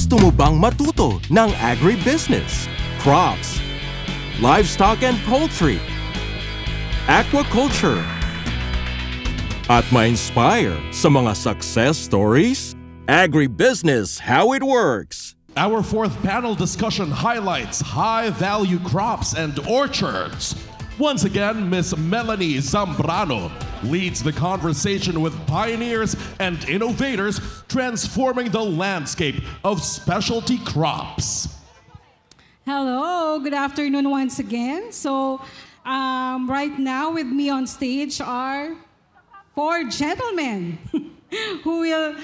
Gusto mo bang matuto ng agribusiness, crops, livestock and poultry, aquaculture, at ma-inspire sa mga success stories? Agribusiness, how it works. Our fourth panel discussion highlights high-value crops and orchards. Once again, Miss Melanie Zambrano leads the conversation with pioneers and innovators transforming the landscape of specialty crops. Hello, good afternoon once again. So, right now with me on stage are four gentlemen who will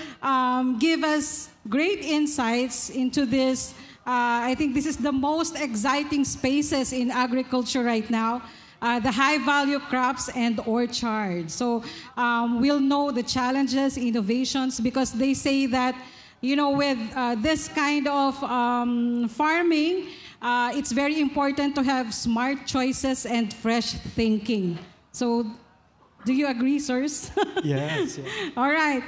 give us great insights into this. I think this is the most exciting spaces in agriculture right now. The high-value crops and orchards. So we'll know the challenges, innovations, because they say that, you know, with this kind of farming, it's very important to have smart choices and fresh thinking. So, do you agree, sirs? Yes. All right.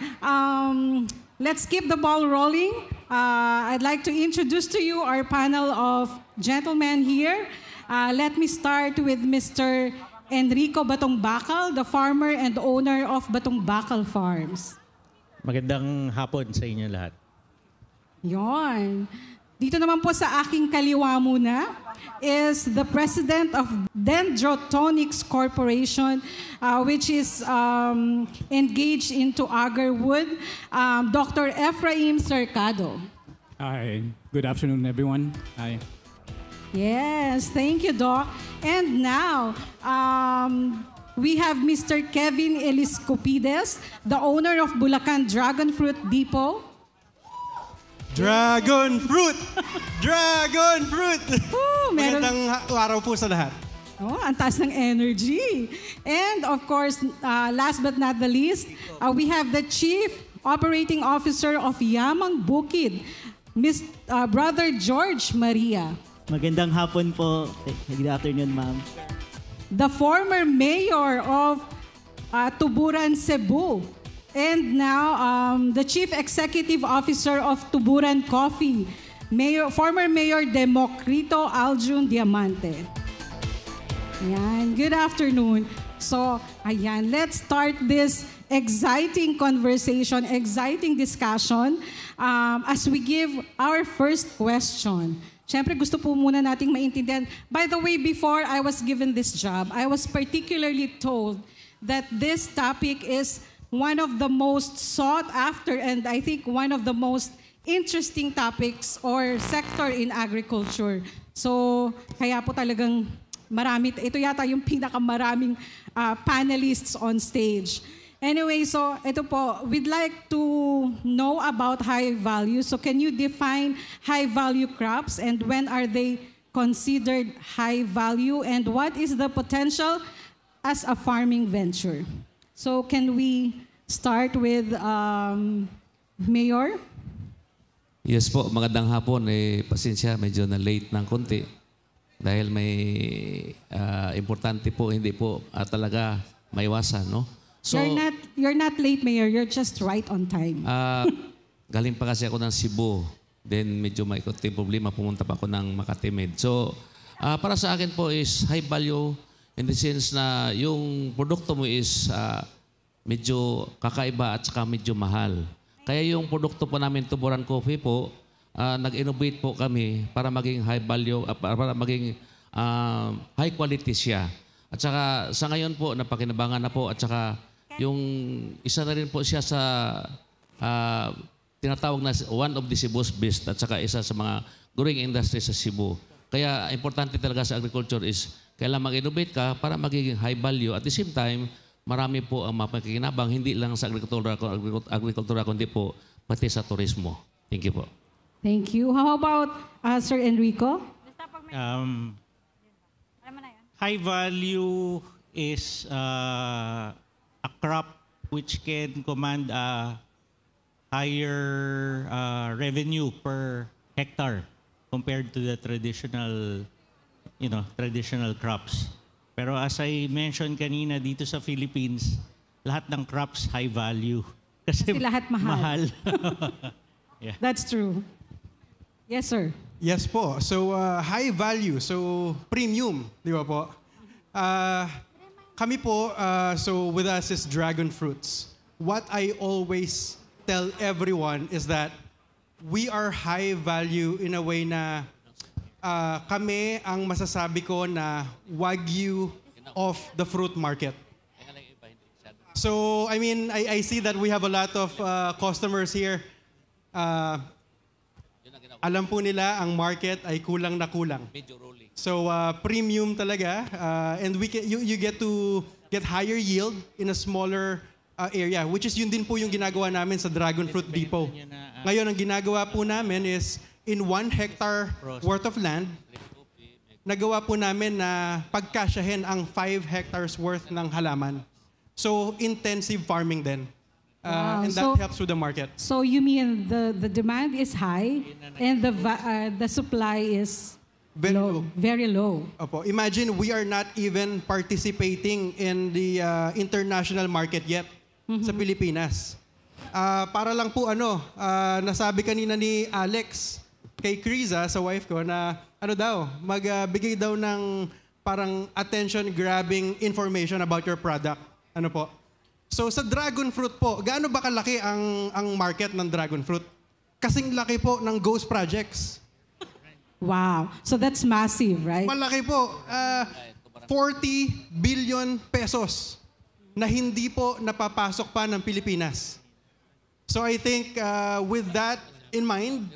Let's keep the ball rolling. I'd like to introduce to you our panel of gentlemen here. Let me start with Mr. Enrico Batong Bakal, the farmer and owner of Batong Bakal Farms. Magandang hapon sa inyo lahat. Yon. Dito naman po sa aking kaliwa muna is the president of Dendrotonics Corporation, which is engaged into agarwood, Dr. Ephraim Cercado. Hi, good afternoon, everyone. Hi. Yes, thank you, Doc. And now, we have Mr. Kevin Eliscopides, the owner of Bulacan Dragon Fruit Depot. Dragon fruit! Dragon fruit! Magandang araw po sa lahat. Oh, ang taas ng energy. And of course, last but not the least, we have the Chief Operating Officer of Yamang Bukid, Brother George Maria. Magandang hapon po. Good afternoon, ma'am. The former mayor of Tuburan, Cebu. And now, the Chief Executive Officer of Tuburan Coffee, former Mayor Democrito Aljun Diamante. Ayan, good afternoon. So, ayan, let's start this exciting conversation, exciting discussion as we give our first question. Siyempre, gusto po muna nating maintindihan. By the way, before I was given this job, I was particularly told that this topic is one of the most sought after and I think one of the most interesting topics or sector in agriculture. So, kaya po talagang marami. Ito yata yung pinakamaraming panelists on stage. Anyway, so ito po, we'd like to know about high value. So can you define high value crops and when are they considered high value and what is the potential as a farming venture? So can we start with Mayor? Yes po, magandang hapon. Pasensya, medyo na late ng konti. Dahil may importante po, hindi po talaga maiwasan, no? So, you're not late, Mayor. You're just right on time. Galing pa kasi ako ng Cebu. Then medyo may konting problema, pumunta pa ako ng Makati. So, para sa akin po is high value in the sense na yung produkto mo is medyo kakaiba at saka medyo mahal. Kaya yung produkto po namin, Tuburan Coffee po, nag-innovate po kami para maging high value, para maging high quality siya. At saka sa ngayon po, napakinabangan na po at saka yung isa na rin po siya sa tinatawag na one of the Cebu's best at saka isa sa mga growing industry sa Cebu. Kaya importante talaga sa agriculture is kailangan mag-innovate ka para magiging high value. At the same time, marami po ang mapakikinabang hindi lang sa agrikultura kundi po pati sa turismo. Thank you po. Thank you. How about Sir Enrico? High value is a crop which can command a higher revenue per hectare compared to the traditional, traditional crops. Pero as I mentioned kanina dito sa Philippines, lahat ng crops high value. Kasi lahat mahal. Yeah. That's true. Yes, sir. Yes po. So, high value. So, premium. Di ba po? Kami po, so with us is dragon fruits. What I always tell everyone is that we are high value in a way na kami ang masasabi ko na wagyu of the fruit market. So, I mean, I see that we have a lot of customers here. Alam po nila ang market ay kulang na kulang. So, premium talaga. And you get to get higher yield in a smaller area, which is yun din po yung ginagawa namin sa Dragon Fruit Depot. Ngayon, ang ginagawa po namin is in 1 hectare worth of land, nagawa po namin na pagkasyahin ang 5 hectares worth ng halaman. So, intensive farming din. Wow. And that So- helps with the market. So you mean the demand is high and the supply is Very low, low. very low. Opo. Imagine we are not even participating in the international market yet sa Pilipinas. Para lang po nasabi kanina ni Alex kay Criza, sa wife ko, na magbigay daw ng parang attention-grabbing information about your product. Ano po? So sa dragon fruit po, gaano ba kalaki ang market ng dragon fruit? Kasing laki po ng ghost projects. Wow. So that's massive, right? Malaki po. 40 billion pesos na hindi po napapasok pa ng Pilipinas. So I think with that in mind,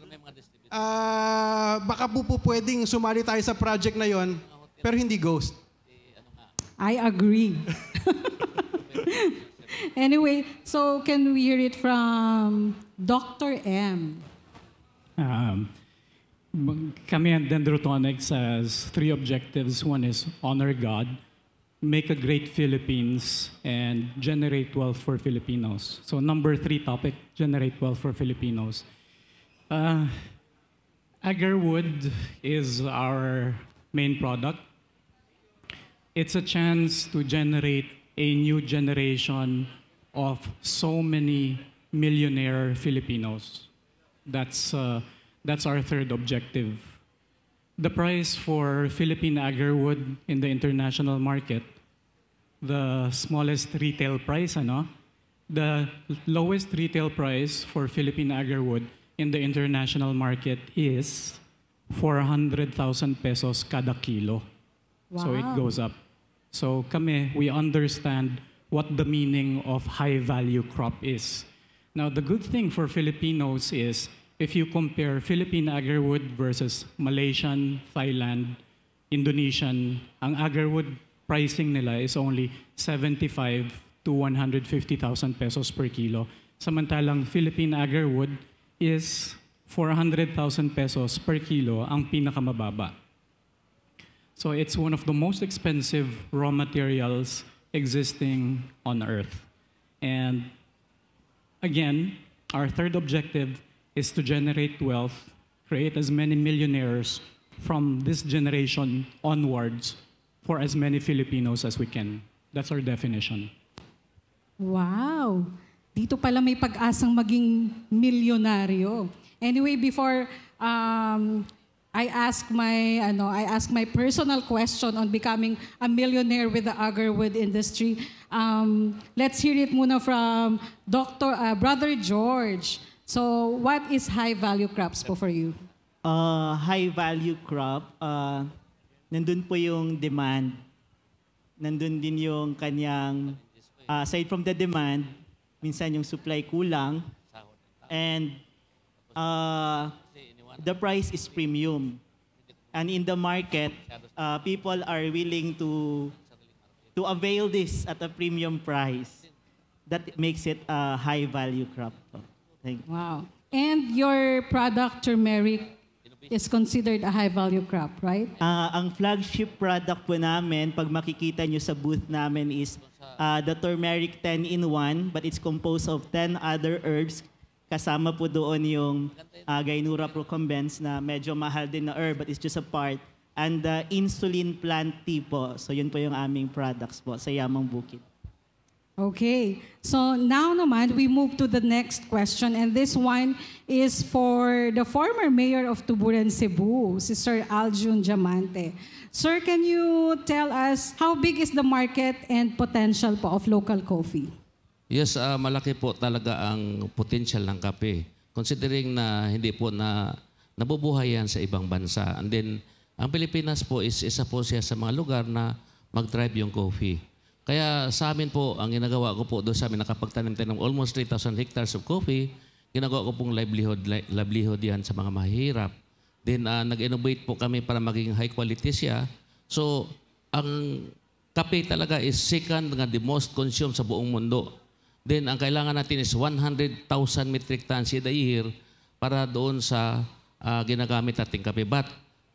baka po pwedeng sumali tayo sa project na yon, pero hindi ghost. I agree. Anyway, so can we hear it from Dr. M? Kami at Dendrotonics has 3 objectives. One is honor God, make a great Philippines, and generate wealth for Filipinos. So number 3 topic, generate wealth for Filipinos. Agarwood is our main product. It's a chance to generate a new generation of so many millionaire Filipinos. That's our 3rd objective. The price for Philippine agarwood in the international market, the smallest retail price, the lowest retail price for Philippine agarwood in the international market is 400,000 pesos kada kilo. So it Wow. goes up. So we understand what the meaning of high-value crop is. Now, the good thing for Filipinos is if you compare Philippine agarwood versus Malaysian, Thailand, Indonesian, ang agarwood pricing nila is only 75 to 150,000 pesos per kilo. Samantalang Philippine agarwood is 400,000 pesos per kilo ang pinakamababa. So it's one of the most expensive raw materials existing on Earth. And again, our 3rd objective is to generate wealth, create as many millionaires from this generation onwards for as many Filipinos as we can. That's our definition. Wow. Dito pala may pag-asang maging milyonaryo. Anyway, before I ask my personal question on becoming a millionaire with the agarwood industry. Let's hear it muna from Brother George. So, what is high value crops po for you? High value crop, nandun po yung demand. Nandun din yung kanyang, aside from the demand, minsan yung supply kulang. And the price is premium. And in the market, people are willing to avail this at a premium price. That makes it a high value crop. Thank you. Wow. And your product, turmeric, is considered a high value crop, right? Ang flagship product po namin, pag makikita nyo sa booth namin is the turmeric 10-in-1, but it's composed of 10 other herbs. Kasama po doon yung Gainura procumbens na medyo mahal din na herb, but it's just a part. And the insulin plant tea po. So yun po yung aming products po sa Yamang Bukid. Okay. So now naman, we move to the next question. And this one is for the former mayor of Tuburan, Cebu, si Sir Aljun Diamante. Sir, can you tell us how big is the market and potential po of local coffee? Yes, malaki po talaga ang potential ng kape. Considering na hindi po na nabubuhay yan sa ibang bansa. And then, ang Pilipinas po is isa po siya sa mga lugar na mag-drive yung coffee. Kaya sa amin po, ang ginagawa ko po doon sa amin, nakapagtanim tayo ng almost 3,000 hectares of coffee, ginagawa ko pong livelihood yan sa mga mahihirap. Then nag-innovate po kami para maging high quality siya. So, ang kape talaga is second nga the most consumed sa buong mundo. Then ang kailangan natin is 100,000 metric tons a year para doon sa ginagamit nating kape. But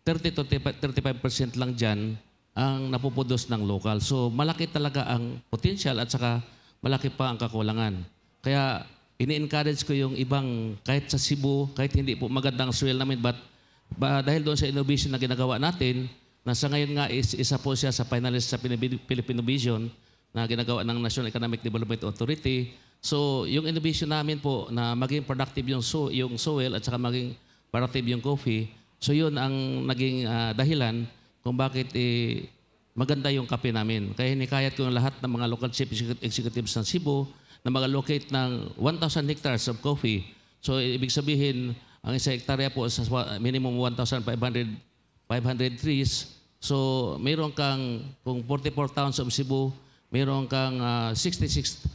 30 to 35% lang dyan ang napupudos ng local. So malaki talaga ang potential at saka malaki pa ang kakulangan. Kaya ini-encourage ko yung ibang, kahit sa Cebu, kahit hindi po magandang soil namin, but dahil doon sa innovation na ginagawa natin, na sa ngayon nga is isa po siya sa finalist sa Filipino Vision na ginagawa ng National Economic Development Authority. So yung innovation namin po na maging productive yung soil at saka maging productive yung coffee, so yun ang naging dahilan kung bakit maganda yung kape namin. Kaya hinikayat ko yung lahat ng mga local chief executives ng Cebu na mag-allocate ng 1,000 hectares of coffee. So ibig sabihin, ang isa hektarya po sa minimum 1,500 trees. So mayroon kang, kung 44 towns of Cebu, mayroon kang 66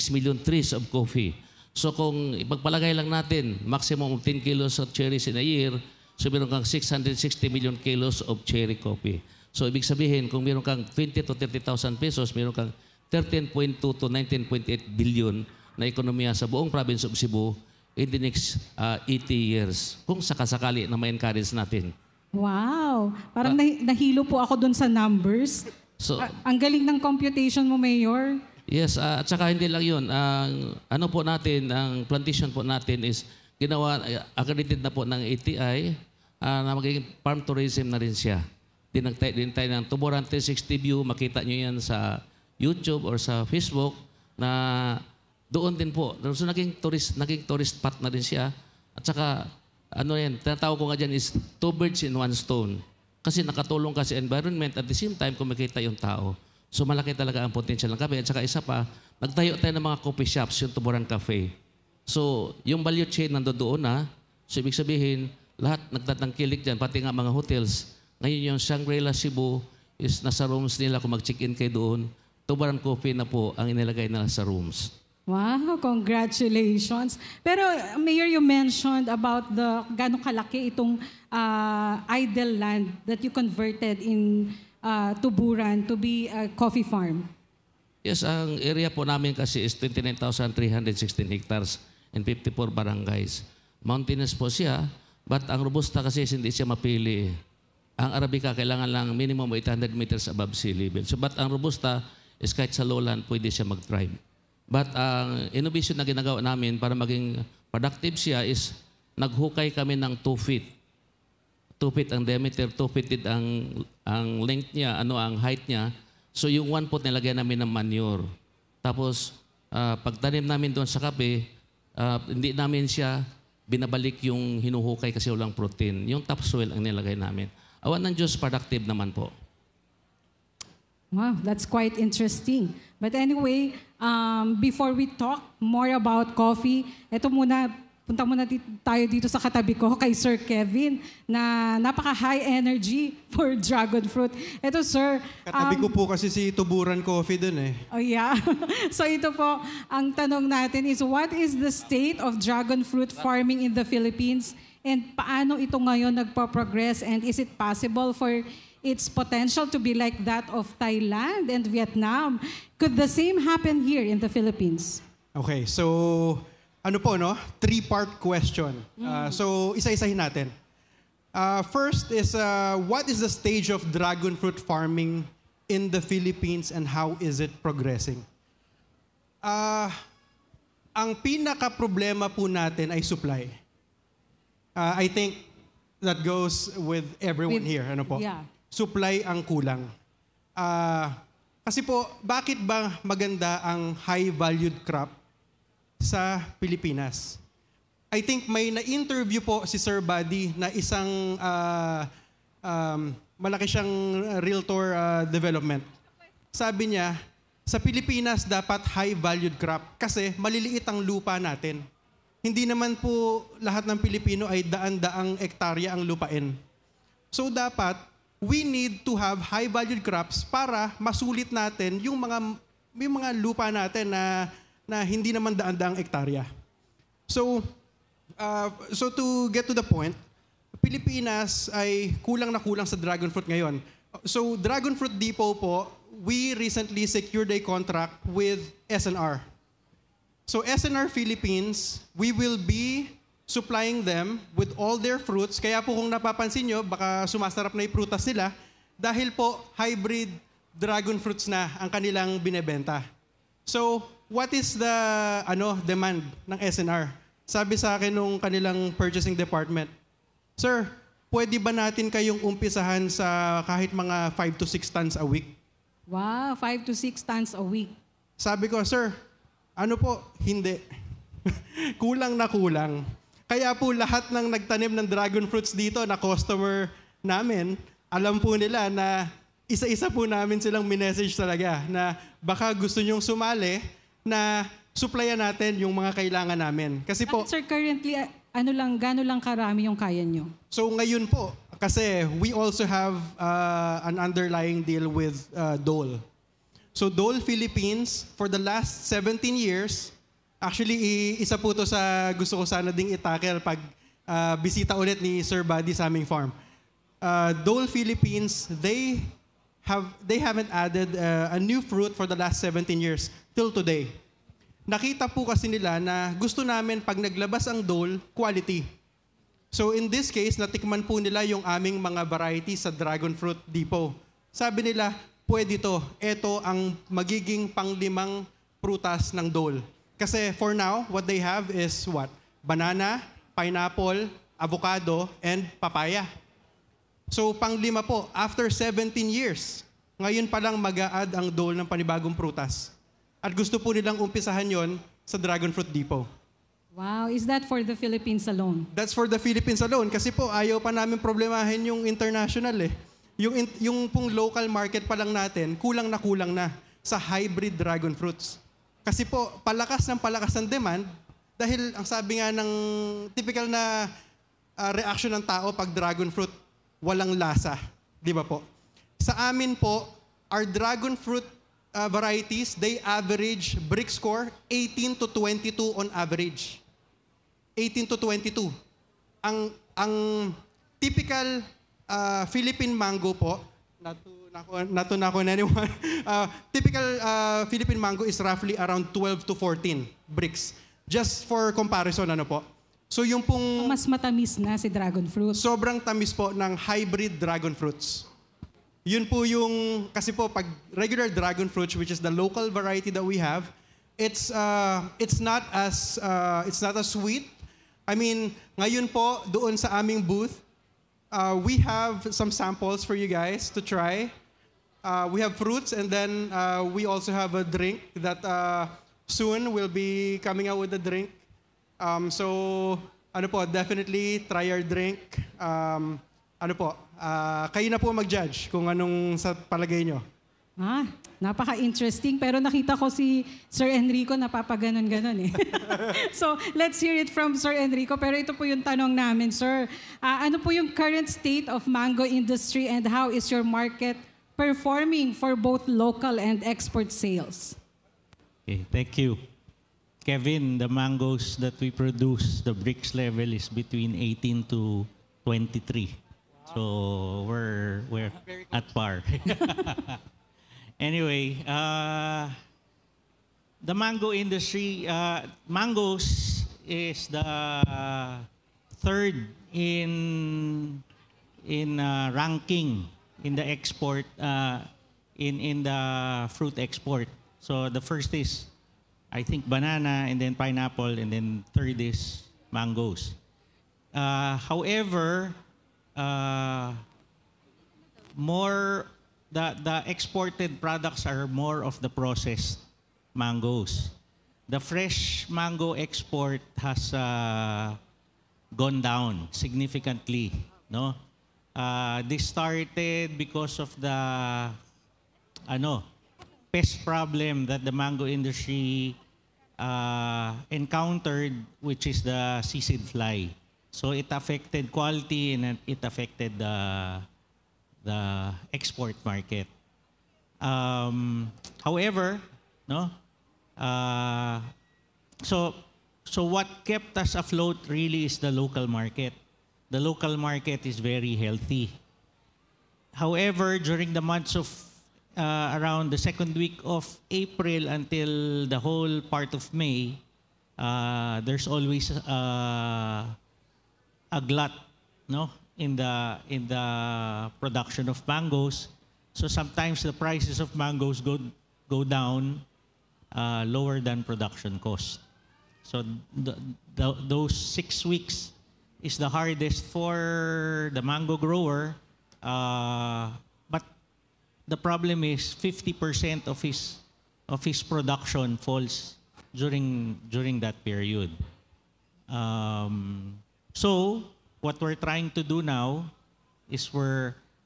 million trees of coffee. So kung ipagpalagay lang natin, maximum of 10 kilos of cherries in a year, so meron kang 660 million kilos of cherry coffee. So ibig sabihin, kung meron kang 20 to 30,000 pesos, meron kang 13.2 to 19.8 billion na ekonomiya sa buong province of Cebu in the next 80 years. Kung sakasakali na ma-encourage natin. Wow! Parang nahilo po ako dun sa numbers. So, ang galing ng computation mo, Mayor. Yes, at saka hindi lang yun. Ano po natin, ang plantation po natin is ginawa, accredited na po ng ATI, na magiging farm tourism na rin siya. Din tayo ng Tuburan 360 view, makita nyo yan sa YouTube or sa Facebook, na doon din po. So naging tourist spot na rin siya. At saka, ano yan, tinatawag ko nga dyan is 2 birds in 1 stone. Kasi nakatulong kasi environment at the same time kumikita yung tao. So malaki talaga ang potential ng kape. At saka isa pa, nagtayo tayo ng mga coffee shops, yung Tuburan Cafe. So yung value chain nandoon na. So ibig sabihin, lahat nagtatangkilik dyan, pati nga mga hotels. Ngayon yung Shangri-La Cebu is nasa rooms nila. Kung mag-check-in kayo doon, Tuburan Coffee na po ang inilagay nila sa rooms. Wow, congratulations. Pero Mayor, you mentioned about the gano'ng kalaki itong idle land that you converted in Tuburan to be a coffee farm. Yes, ang area po namin kasi is 29,316 hectares and 54 barangays. Mountainous po siya, but ang Robusta kasi hindi siya mapili. Ang Arabica kailangan lang minimum 800 meters above sea level. So, but ang Robusta is kahit sa lowland pwede siya mag-thrive. But ang innovation na ginagawa namin para maging productive siya is naghukay kami ng 2 feet. 2 feet ang diameter, 2 feet ang length niya, ang height niya. So yung 1 foot nilagyan namin ng manure. Tapos pagtanim namin doon sa kape, hindi namin siya binabalik yung hinuhukay kasi walang protein. Yung topsoil ang nilagay namin. Awan ng Diyos, productive naman po. Wow, that's quite interesting. But anyway, before we talk more about coffee, punta muna tayo dito sa katabi ko kay Sir Kevin na napaka-high energy for dragon fruit. Ito, Sir. Katabi ko po kasi si Tuburan Coffee dun eh. Oh yeah. So ito po, ang tanong natin is, what is the state of dragon fruit farming in the Philippines? And paano ito ngayon nagpo-progress? And is it possible for its potential to be like that of Thailand and Vietnam? Could the same happen here in the Philippines? Okay, so ano po, no? 3-part question. So isa-isahin natin. First is, what is the stage of dragon fruit farming in the Philippines and how is it progressing? Ang pinaka-problema po natin ay supply. I think that goes with everyone here. Ano po? Yeah. Supply ang kulang. Kasi po, bakit ba maganda ang high-valued crop sa Pilipinas? I think may na-interview po si Sir Buddy na isang malaki siyang realtor development. Sabi niya, sa Pilipinas dapat high-valued crop kasi maliliit ang lupa natin. Hindi naman po lahat ng Pilipino ay daan-daang ektarya ang lupain. So dapat, we need to have high-valued crops para masulit natin yung mga lupa natin na hindi naman daan-daang ektarya. So to get to the point, Pilipinas ay kulang na kulang sa dragon fruit ngayon. So Dragon Fruit Depot po, we recently secured a contract with SNR. So SNR Philippines, we will be supplying them with all their fruits. Kaya po kung napapansin nyo, baka sumasarap na yung prutas nila dahil po hybrid dragon fruits na ang kanilang binebenta. So what is the demand ng SNR? Sabi sa akin nung kanilang purchasing department, Sir, pwede ba natin kayong umpisahan sa kahit mga 5 to 6 tons a week? Wow, 5 to 6 tons a week. Sabi ko, Sir, hindi. Kulang na kulang. Kaya po lahat ng nagtanim ng dragon fruits dito na customer namin, alam po nila na isa-isa po namin silang minessage talaga na baka gusto nyong sumali na supplyan natin yung mga kailangan namin. Kasi po, Sir, currently, gano'n lang karami yung kaya nyo? so ngayon po, kasi we also have an underlying deal with Dole. So Dole Philippines, for the last 17 years, actually isa po to sa gusto ko sana ding itakel pag bisita ulit ni Sir Buddy sa aming farm. Dole Philippines, they haven't added a new fruit for the last 17 years till today. Nakita po kasi nila na gusto namin pag naglabas ang Dole, quality. So in this case, natikman po nila yung aming mga varieties sa Dragon Fruit Depot. Sabi nila, pwede to. Ito ang magiging panglimang prutas ng Dole. Kasi for now, what they have is what? Banana, pineapple, avocado, and papaya. So panglima po, after 17 years, ngayon pa lang mag-a-add ang Dole ng panibagong prutas. At gusto po nilang umpisahan yon sa Dragon Fruit Depot. Wow, is that for the Philippines alone? That's for the Philippines alone. Kasi po, ayaw pa namin problemahin yung international eh. Yung pong local market pa lang natin, kulang na sa hybrid dragon fruits. Kasi po, palakas ng demand dahil ang sabi nga ng typical na reaction ng tao pag dragon fruit, walang lasa. Di ba po? Sa amin po, our dragon fruit varieties, they average brick score 18 to 22 on average. 18 to 22. Ang typical Philippine mango po, not to anyone, typical Philippine mango is roughly around 12 to 14 bricks. Just for comparison, po. So yung pong... Mas matamis na si dragon fruit. Sobrang tamis po ng hybrid dragon fruits. Yun po yung, kasi po pag regular dragon fruits, which is the local variety that we have, it's not as sweet. I mean, ngayon po doon sa aming booth, we have some samples for you guys to try. We have fruits and then we also have a drink that soon we'll be coming out with a drink. So definitely try our drink. Kayo na po mag-judge kung anong sa palagay nyo. Napaka-interesting. Pero nakita ko si Sir Enrico napapaganon-ganon eh. So, let's hear it from Sir Enrico. Pero ito po yung tanong namin, Sir. Ano po yung current state of mango industry and how is your market performing for both local and export sales? Okay, thank you. Kevin, the mangoes that we produce, the bricks level is between 18 to 23. So we're at par. Anyway, the mango industry, mangoes is the third in ranking in the export in the fruit export. So the first is, I think, banana, and then pineapple, and then third is mangoes. However, more the exported products are more of the processed mangoes. The fresh mango export has gone down significantly. No, this started because of the pest problem that the mango industry encountered, which is the sisig fly. So it affected quality and it affected the export market. However, no, so what kept us afloat really is the local market. The local market is very healthy. However, during the months of around the second week of April until the whole part of May, there's always a glut, no, in the production of mangoes. So sometimes the prices of mangoes go down lower than production cost. So those 6 weeks is the hardest for the mango grower. But the problem is 50% of his production falls during that period. So what we're trying to do now is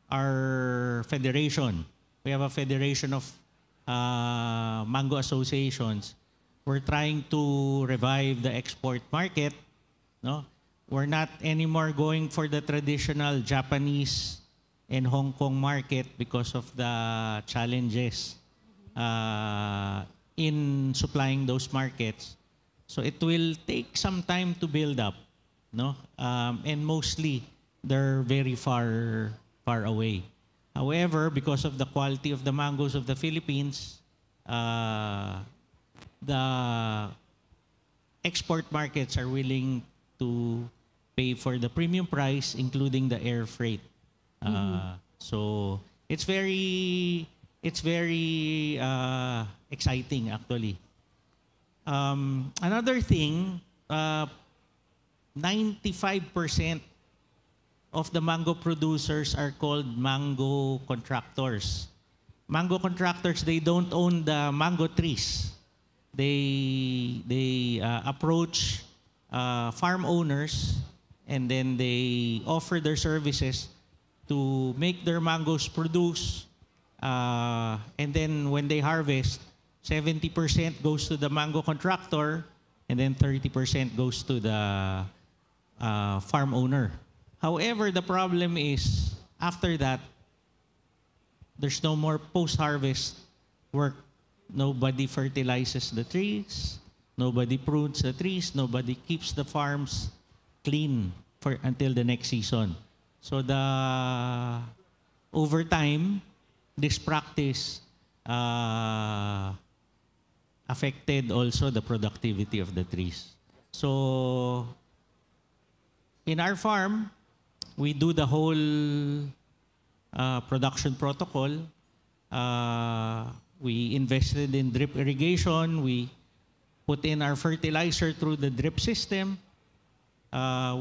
our federation. We have a federation of mango associations. We're trying to revive the export market. No, we're not anymore going for the traditional Japanese and Hong Kong market because of the challenges in supplying those markets. So it will take some time to build up, no? And mostly they're very far away. However, because of the quality of the mangoes of the Philippines, the export markets are willing to pay for the premium price, including the air freight. So it's very exciting, actually. Another thing, 95% of the mango producers are called mango contractors. Mango contractors, they don't own the mango trees. They approach farm owners, and then they offer their services to make their mangoes produce. And then when they harvest, 70% goes to the mango contractor, and then 30% goes to the farm owner. However, the problem is, after that, there's no more post-harvest work. Nobody fertilizes the trees, nobody prunes the trees, nobody keeps the farms clean until the next season. So over time, this practice affected also the productivity of the trees. So in our farm, we do the whole production protocol. We invested in drip irrigation. We put in our fertilizer through the drip system.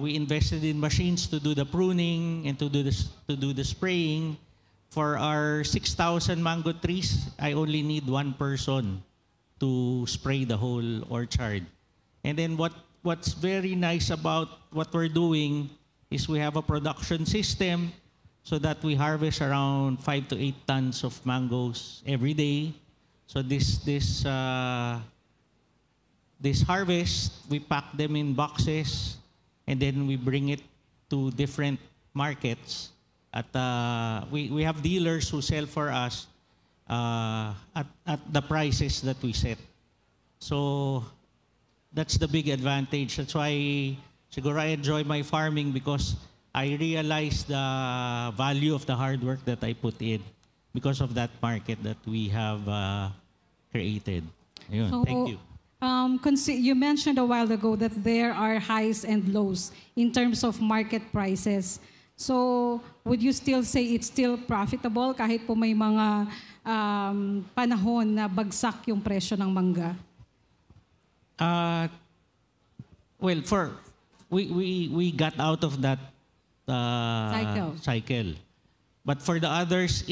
We invested in machines to do the pruning and to do the spraying. For our 6,000 mango trees, I only need one person to spray the whole orchard. And then what's very nice about what we're doing is we have a production system so that we harvest around 5 to 8 tons of mangoes every day. So this harvest, we pack them in boxes, and then we bring it to different markets. We have dealers who sell for us at the prices that we set. So that's the big advantage. That's why siguro I enjoy my farming, because I realize the value of the hard work that I put in because of that market that we have created. Ayun, So, thank you. You mentioned a while ago that there are highs and lows in terms of market prices. So, would you still say it's still profitable kahit po may mga panahon na bagsak yung presyo ng mangga? Well, we got out of that Cycle. cycle. But for the others,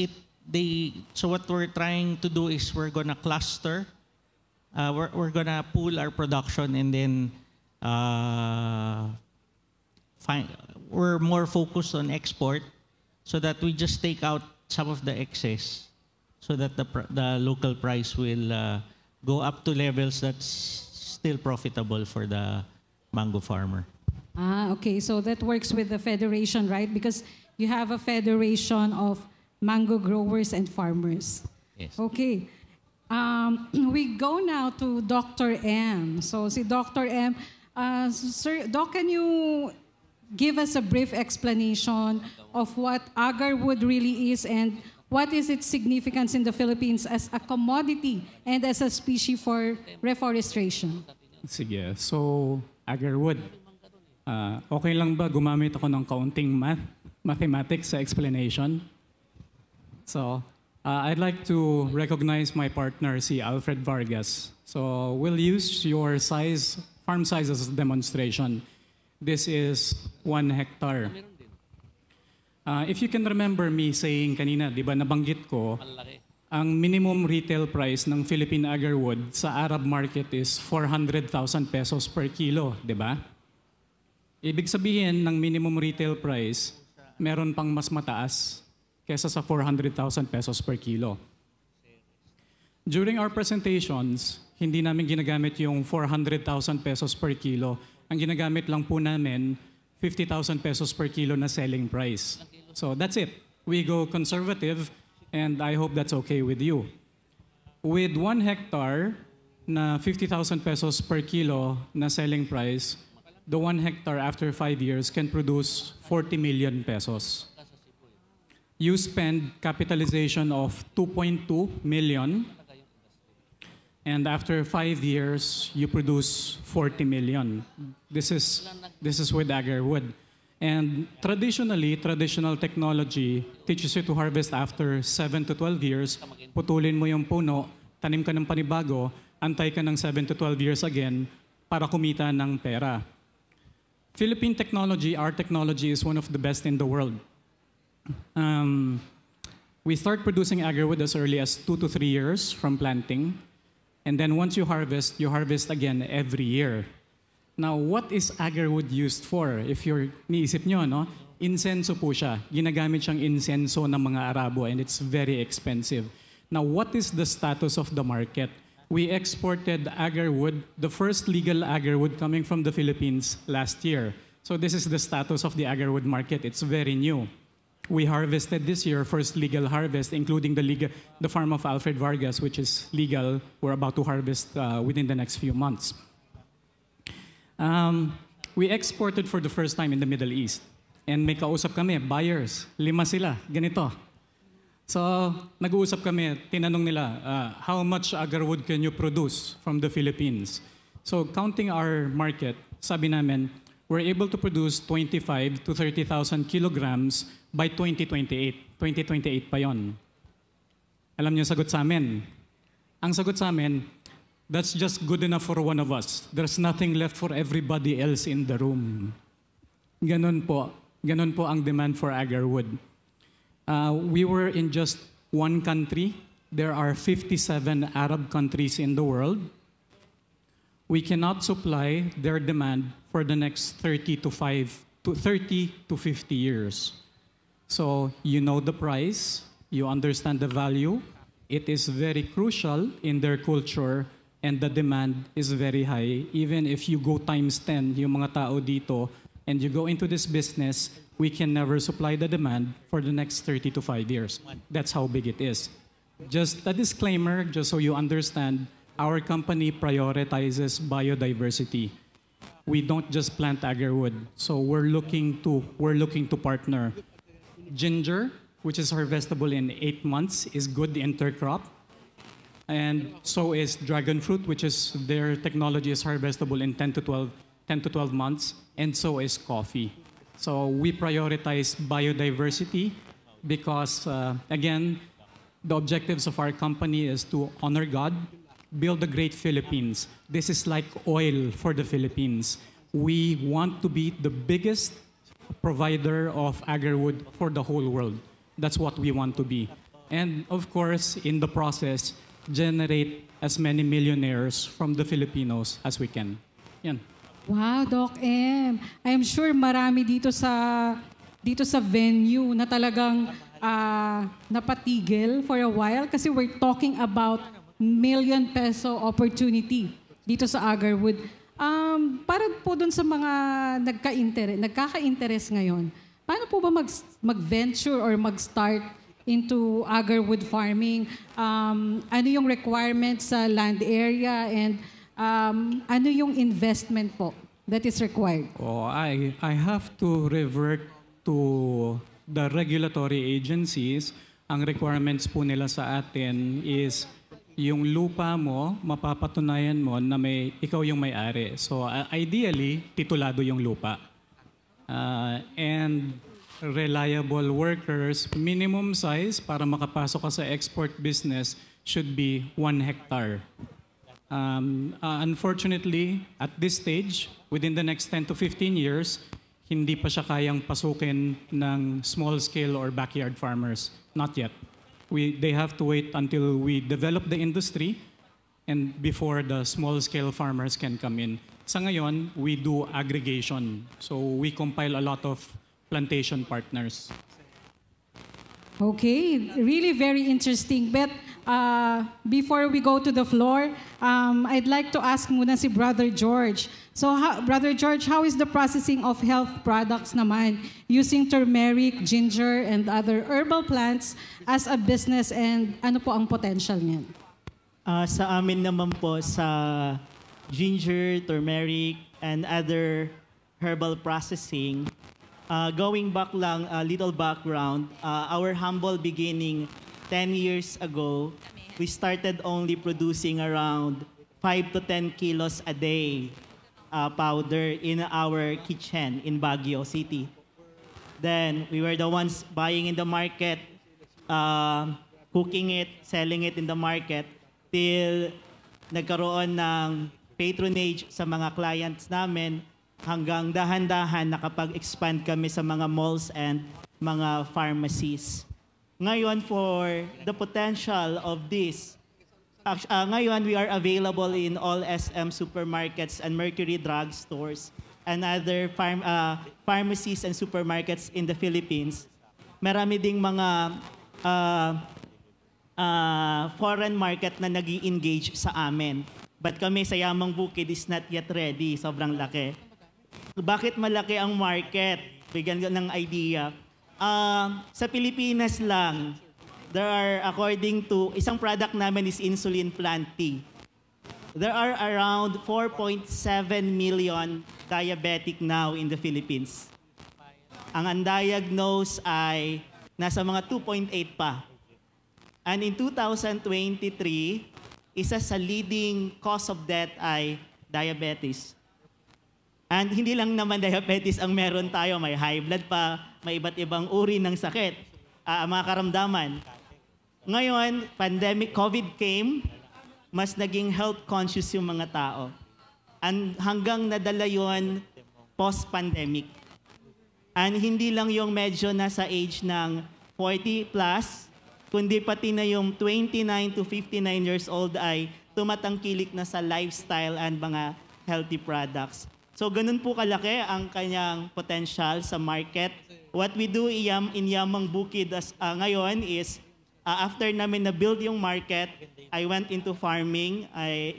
so what we're trying to do is we're gonna cluster. We're gonna pool our production and then we're more focused on export so that we just take out some of the excess so that the local price will go up to levels that's still profitable for the mango farmer. Okay. So that works with the federation, right? Because you have a federation of mango growers and farmers. Yes. Okay. We go now to Dr. M. So si Dr. M, Sir, Doc, can you give us a brief explanation of what agarwood really is and what is its significance in the Philippines as a commodity and as a species for reforestation? Sige. So, agarwood. Okay lang ba gumamit ako ng kaunting mathematics sa explanation? So, I'd like to recognize my partner, si Alfred Vargas. So, we'll use your farm size as a demonstration. This is 1 hectare. If you can remember me saying kanina, di ba, nabanggit ko, ang minimum retail price ng Philippine agarwood sa Arab market is 400,000 pesos per kilo, di ba? Ibig sabihin ng minimum retail price, meron pang mas mataas kesa sa 400,000 pesos per kilo. During our presentations, hindi namin ginagamit yung 400,000 pesos per kilo. Ang ginagamit lang po namin, 50,000 pesos per kilo na selling price. So that's it. We go conservative and I hope that's okay with you. With 1 hectare na 50,000 pesos per kilo na selling price, the 1 hectare after 5 years can produce 40 million pesos. You spend capitalization of 2.2 million and after 5 years, you produce 40 million. This is with agarwood. And traditional technology teaches you to harvest after 7 to 12 years. Putulin mo yung puno, tanim ka ng panibago, antay ka ng 7 to 12 years again para kumita ng pera. Philippine technology, our technology is one of the best in the world. We start producing agarwood as early as 2 to 3 years from planting. And then once you harvest again every year. Now, what is agarwood used for? If you're niisip nyo, no? Insenso po siya. Ginagamit siyang insenso ng mga Arabo and it's very expensive. Now, what is the status of the market? We exported agarwood, the first legal agarwood coming from the Philippines last year. So this is the status of the agarwood market. It's very new. We harvested this year, first legal harvest, including the farm of Alfred Vargas, which is legal. We're about to harvest within the next few months. We exported for the first time in the Middle East. And may kausap kami, buyers, 5 sila, ganito. So, nag-uusap kami, tinanong nila, how much agarwood can you produce from the Philippines? So, counting our market, sabi namin, we're able to produce 25 to 30,000 kilograms by 2028. 2028 pa yon. Alam niyo sagot sa amin? Ang sagot sa amin, that's just good enough for one of us. There's nothing left for everybody else in the room. Ganun po ang demand for agarwood. We were in just one country. There are 57 Arab countries in the world. We cannot supply their demand for the next 30 to 50 years. So you know the price, you understand the value. It is very crucial in their culture and the demand is very high. Even if you go times 10, yung mga tao dito, and you go into this business, we can never supply the demand for the next 30 to 5 years. That's how big it is. Just a disclaimer, just so you understand, our company prioritizes biodiversity. We don't just plant agarwood. So we're looking to partner. Ginger, which is harvestable in 8 months, is good intercrop. And so is dragon fruit, which is their technology is harvestable in 10 to 12 months. And so is coffee. So we prioritize biodiversity because, again, the objectives of our company is to honor God, build a great Philippines. This is like oil for the Philippines. We want to be the biggest provider of agarwood for the whole world. That's what we want to be. And of course, in the process, generate as many millionaires from the Filipinos as we can. Yan. Wow, Doc M. I'm sure marami dito sa venue na talagang napatigil for a while kasi we're talking about million peso opportunity dito sa Agarwood. Para po dun sa mga nagkaka-interest ngayon, paano po ba mag-venture or mag-start into Agarwood farming? Ano yung requirements sa land area and ano yung investment po that is required? Oh, I have to revert to the regulatory agencies. Ang requirements po nila sa atin is yung lupa mo, mapapatunayan mo na ikaw yung may-ari. So ideally, titulado yung lupa. And reliable workers, minimum size para makapasok ka sa export business should be 1 hectare. Unfortunately, at this stage, within the next 10 to 15 years, hindi pa siya kayang pasukin ng small-scale or backyard farmers. Not yet. They have to wait until we develop the industry and before the small-scale farmers can come in. Sa ngayon, we do aggregation. So we compile a lot of plantation partners. Okay, really very interesting. But before we go to the floor, I'd like to ask muna si Brother George. So, Brother George, how is the processing of health products naman using turmeric, ginger, and other herbal plants as a business and ano po ang potential niyan? Sa amin naman po sa ginger, turmeric, and other herbal processing, going back lang, a little background, our humble beginning 10 years ago, we started only producing around 5 to 10 kilos a day powder in our kitchen in Baguio City. Then we were the ones buying in the market, cooking it, selling it in the market, till nagkaroon ng patronage sa mga clients namin hanggang dahan-dahan nakapag-expand kami sa mga malls and mga pharmacies. Ngayon, for the potential of this, ngayon we are available in all SM supermarkets and Mercury drugstores and other pharmacies and supermarkets in the Philippines. Marami ding mga foreign market na nag-i-engage sa amin. But kami sa Yamang Bukid is not yet ready. Sobrang laki. Bakit malaki ang market? Bigyan ko ng idea. Sa Pilipinas lang, there are, according to, isang product namin is insulin plant tea. There are around 4.7 million diabetic now in the Philippines. Ang undiagnosed ay nasa mga 2.8 pa. And in 2023, isa sa leading cause of death ay diabetes. And hindi lang naman diabetes ang meron tayo, may high blood pa, may iba't ibang uri ng sakit, mga karamdaman. Ngayon, pandemic, COVID came, mas naging health conscious yung mga tao. And hanggang nadala yon post-pandemic. And hindi lang yung medyo nasa age ng 40 plus, kundi pati na yung 29 to 59 years old ay tumatangkilik na sa lifestyle and mga healthy products. So ganun po kalaki ang kanyang potential sa market. What we do in Yamang Bukid ngayon is, after namin na-build yung market, I went into farming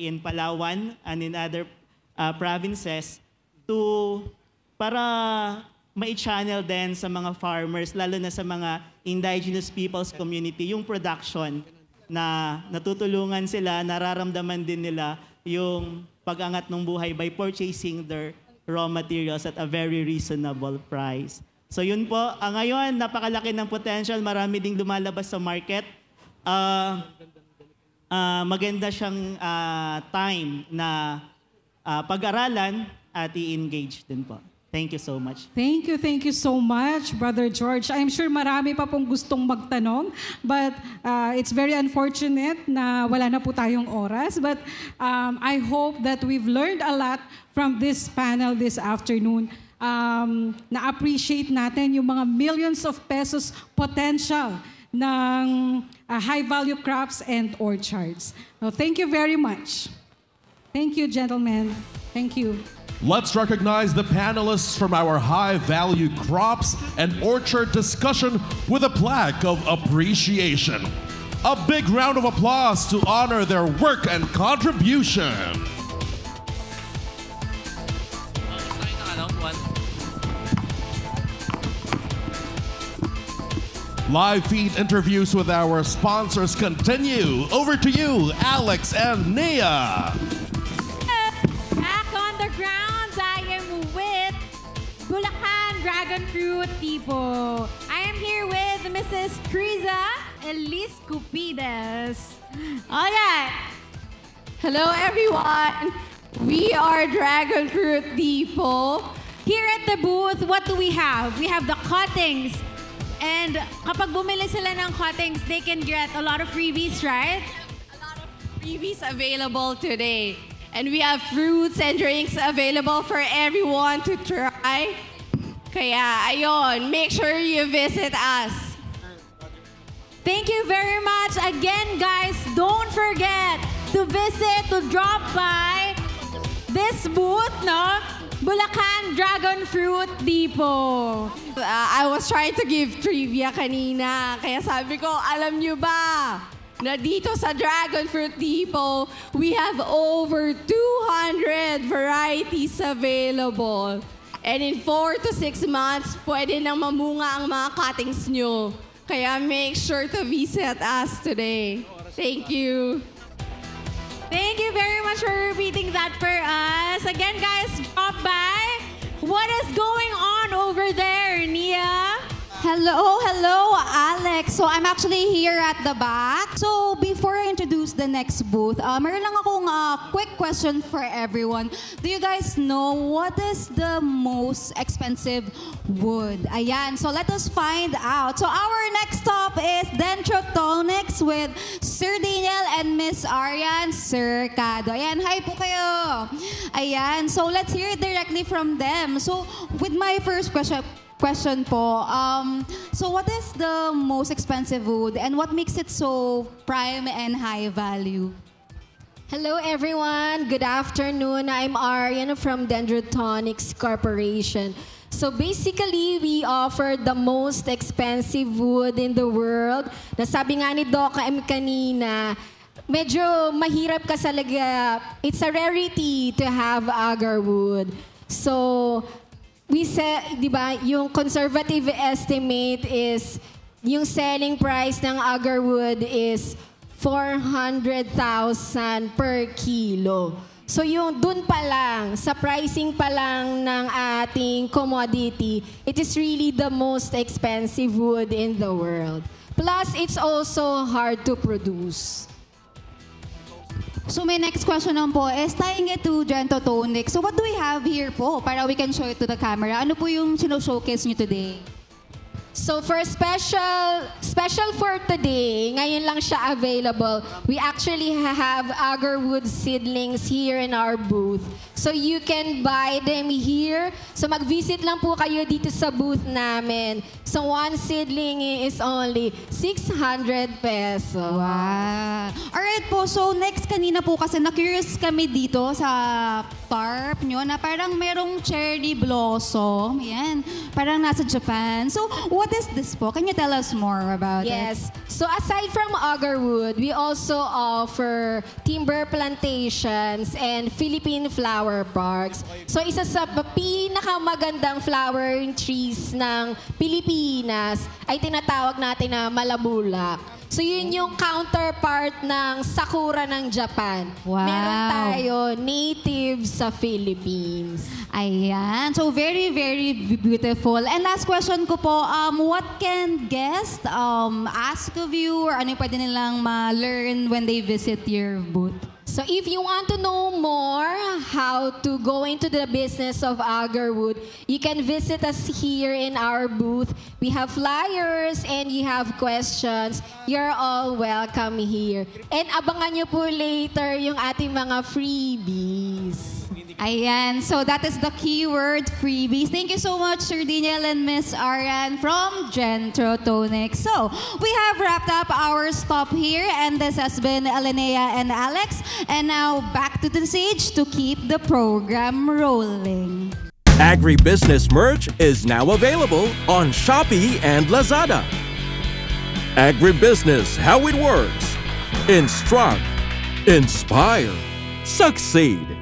in Palawan and in other provinces para mai-channel din sa mga farmers, lalo na sa mga indigenous peoples community, yung production na natutulungan sila, nararamdaman din nila yung pag-angat ng buhay by purchasing their raw materials at a very reasonable price. So yun po, ngayon napakalaki ng potential, marami ding lumalabas sa market. Maganda siyang time na pag-aralan at i-engage din po. Thank you so much. Thank you so much, Brother George. I'm sure marami pa pong gustong magtanong, but it's very unfortunate na wala na po tayong oras. But I hope that we've learned a lot from this panel this afternoon. Na-appreciate natin yung mga millions of pesos potential ng high-value crops and orchards. So thank you very much. Thank you, gentlemen. Thank you. Let's recognize the panelists from our high-value crops and orchard discussion with a plaque of appreciation. A big round of applause to honor their work and contribution. Live feed interviews with our sponsors continue. Over to you, Alex and Nia. Back on the grounds, I am with Bulacan Dragon Fruit Tipo. I am here with Mrs. Criza Elise Cupides. All right. Hello, everyone. We are Dragon Fruit Depot. Here at the booth, what do we have? We have the cuttings. And kapag bumili sila ng cuttings, they can get a lot of freebies, right? A lot of freebies available today. And we have fruits and drinks available for everyone to try. Kaya, ayon, make sure you visit us. Thank you very much. Again, guys, don't forget to visit, to drop by this booth, no? Bulacan Dragon Fruit Depot. I was trying to give trivia kanina. Kaya sabi ko, alam nyo ba na dito sa Dragon Fruit Depot, we have over 200 varieties available. And in 4 to 6 months, pwede nang mamunga ang mga cuttings nyo. Kaya make sure to visit us today. Thank you. Thank you very much for repeating that for us. Again, guys, drop by. What is going on over there, Nia? Hello, Alex. So I'm actually here at the back. So before I introduce the next booth, meron lang akong quick question for everyone. Do you guys know what is the most expensive wood? Ayan, so let us find out. So our next stop is Dendrotonics with Sir Daniel and Miss Arian Cercado. Ayan, hi po kayo. Ayan, so let's hear it directly from them. So with my first question po, so what is the most expensive wood and what makes it so prime and high value? Hello everyone, good afternoon. I'm Arian from Dendrotonics Corporation. So basically, we offer the most expensive wood in the world. Nasabi nga ni Doc M kanina, medyo mahirap kasalaga. It's a rarity to have agar wood. So we say, di ba, yung conservative estimate is yung selling price ng agar wood is 400,000 per kilo. So yung dun pa lang, sa pricing pa lang ng ating commodity, it is really the most expensive wood in the world. Plus, it's also hard to produce. So my next question naman po is tying it to Dendrotonics. So what do we have here po para we can show it to the camera? Ano po yung sino-showcase nyo today? So for special for today, ngayon lang siya available. We actually have agarwood seedlings here in our booth. So you can buy them here. So mag-visit lang po kayo dito sa booth namin. So one seedling is only 600 pesos. Wow. Alright po, so next kanina po kasi na-curious kami dito sa tarp nyo na parang merong cherry blossom. Yan, parang nasa Japan. So what is this po? Can you tell us more about it? Yes. So aside from agarwood, we also offer timber plantations and Philippine flower parks. So isa sa pinakamagandang flowering trees ng Pilipinas ay tinatawag natin na malabulak. So yun yung counterpart ng sakura ng Japan. Wow. Meron tayo native sa Philippines. Ayan. So very, very beautiful. And last question ko po, what can guests ask of you or ano yung pwede nilang ma-learn when they visit your booth? So if you want to know more how to go into the business of agarwood, you can visit us here in our booth. We have flyers and you have questions. You're all welcome here. And abangan nyo po later yung ating mga freebies. Ayan, so that is the keyword freebies. Thank you so much, Sir Daniel and Miss Arian from Gentrotonic. So, we have wrapped up our stop here, and this has been Elenea and Alex. And now, back to the stage to keep the program rolling. Agribusiness merch is now available on Shopee and Lazada. Agribusiness, how it works. Instruct, inspire, succeed.